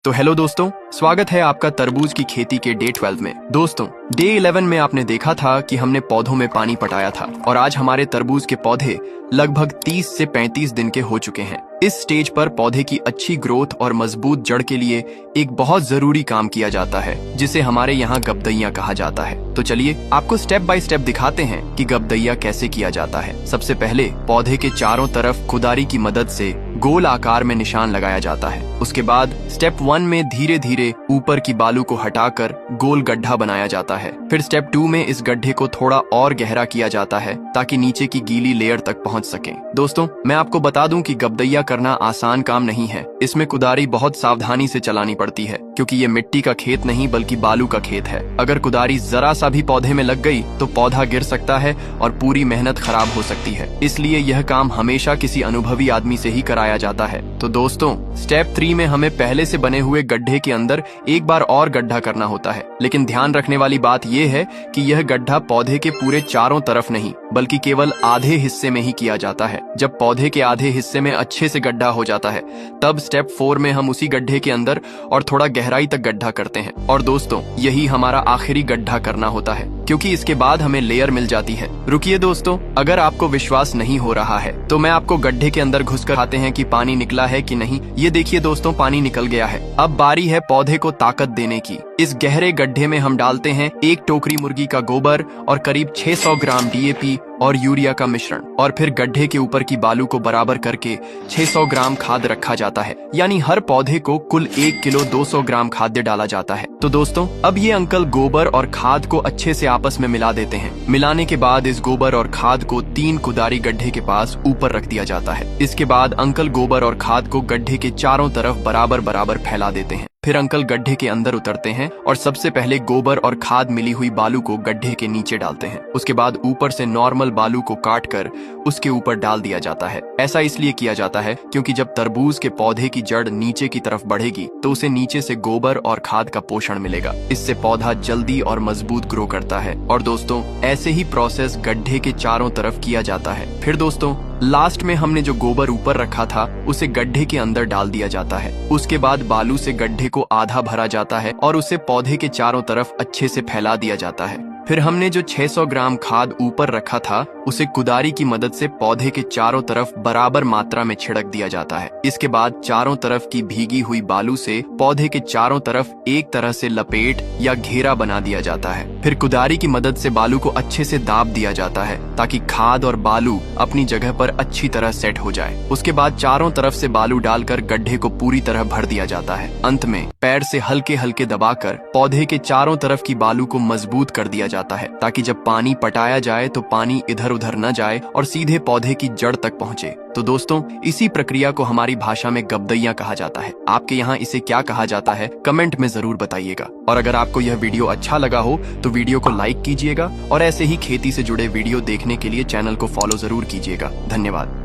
तो हेलो दोस्तों, स्वागत है आपका तरबूज की खेती के डे 12 में। दोस्तों, डे 11 में आपने देखा था कि हमने पौधों में पानी पटाया था और आज हमारे तरबूज के पौधे लगभग 30 से 35 दिन के हो चुके हैं। इस स्टेज पर पौधे की अच्छी ग्रोथ और मजबूत जड़ के लिए एक बहुत जरूरी काम किया जाता है, जिसे हमारे यहाँ गबदैया कहा जाता है। तो चलिए आपको स्टेप बाय स्टेप दिखाते हैं कि गबदैया कैसे किया जाता है। सबसे पहले पौधे के चारों तरफ कुदारी की मदद से गोल आकार में निशान लगाया जाता है। उसके बाद स्टेप 1 में धीरे धीरे ऊपर की बालू को हटाकर गोल गड्ढा बनाया जाता है। फिर स्टेप 2 में इस गड्ढे को थोड़ा और गहरा किया जाता है ताकि नीचे की गीली लेयर तक पहुंच सके। दोस्तों, मैं आपको बता दूं कि गबदैया करना आसान काम नहीं है। इसमें कुदारी बहुत सावधानी से चलानी पड़ती है, क्योंकि ये मिट्टी का खेत नहीं बल्कि बालू का खेत है। अगर कुदारी जरा सा भी पौधे में लग गई तो पौधा गिर सकता है और पूरी मेहनत खराब हो सकती है। इसलिए यह काम हमेशा किसी अनुभवी आदमी से ही कराया जाता है। तो दोस्तों, स्टेप 3 में हमें पहले से बने हुए गड्ढे के अंदर एक बार और गड्ढा करना होता है। लेकिन ध्यान रखने वाली बात यह है कि यह गड्ढा पौधे के पूरे चारों तरफ नहीं बल्कि केवल आधे हिस्से में ही किया जाता है। जब पौधे के आधे हिस्से में अच्छे से गड्ढा हो जाता है, तब स्टेप 4 में हम उसी गड्ढे के अंदर और थोड़ा गहराई तक गड्ढा करते हैं। और दोस्तों, यही हमारा आखिरी गड्ढा करना होता है, क्योंकि इसके बाद हमें लेयर मिल जाती है। रुकिए दोस्तों, अगर आपको विश्वास नहीं हो रहा है तो मैं आपको गड्ढे के अंदर घुसकर दिखाते हैं कि पानी निकला है कि नहीं। ये देखिए दोस्तों, पानी निकल गया है। अब बारी है पौधे को ताकत देने की। इस गहरे गड्ढे में हम डालते हैं 1 टोकरी मुर्गी का गोबर और करीब 600 ग्राम DAP और यूरिया का मिश्रण, और फिर गड्ढे के ऊपर की बालू को बराबर करके 600 ग्राम खाद रखा जाता है। यानी हर पौधे को कुल 1 किलो 200 ग्राम खाद्य डाला जाता है। तो दोस्तों, अब ये अंकल गोबर और खाद को अच्छे से आपस में मिला देते हैं। मिलाने के बाद इस गोबर और खाद को 3 कुदारी गड्ढे के पास ऊपर रख दिया जाता है। इसके बाद अंकल गोबर और खाद को गड्ढे के चारों तरफ बराबर बराबर फैला देते हैं। फिर अंकल गड्ढे के अंदर उतरते हैं और सबसे पहले गोबर और खाद मिली हुई बालू को गड्ढे के नीचे डालते हैं। उसके बाद ऊपर से नॉर्मल बालू को काट कर उसके ऊपर डाल दिया जाता है। ऐसा इसलिए किया जाता है क्योंकि जब तरबूज के पौधे की जड़ नीचे की तरफ बढ़ेगी तो उसे नीचे से गोबर और खाद का पोषण मिलेगा। इससे पौधा जल्दी और मजबूत ग्रो करता है। और दोस्तों, ऐसे ही प्रोसेस गड्ढे के चारों तरफ किया जाता है। फिर दोस्तों, लास्ट में हमने जो गोबर ऊपर रखा था उसे गड्ढे के अंदर डाल दिया जाता है। उसके बाद बालू से गड्ढे को आधा भरा जाता है और उसे पौधे के चारों तरफ अच्छे से फैला दिया जाता है। फिर हमने जो 600 ग्राम खाद ऊपर रखा था उसे कुदारी की मदद से पौधे के चारों तरफ बराबर मात्रा में छिड़क दिया जाता है। इसके बाद चारों तरफ की भीगी हुई बालू से पौधे के चारों तरफ एक तरह से लपेट या घेरा बना दिया जाता है। फिर कुदारी की मदद से बालू को अच्छे से दाब दिया जाता है ताकि खाद और बालू अपनी जगह पर अच्छी तरह सेट हो जाए। उसके बाद चारों तरफ से बालू डालकर गड्ढे को पूरी तरह भर दिया जाता है। अंत में पैर से हल्के हल्के दबाकर पौधे के चारों तरफ की बालू को मजबूत कर दिया जाता है ताकि जब पानी पटाया जाए तो पानी इधर उधर न जाए और सीधे पौधे की जड़ तक पहुंचे। तो दोस्तों, इसी प्रक्रिया को हमारी भाषा में गबदैया कहा जाता है। आपके यहाँ इसे क्या कहा जाता है, कमेंट में जरूर बताइएगा। और अगर आपको यह वीडियो अच्छा लगा हो तो वीडियो को लाइक कीजिएगा और ऐसे ही खेती से जुड़े वीडियो देखने के लिए चैनल को फॉलो जरूर कीजिएगा। धन्यवाद।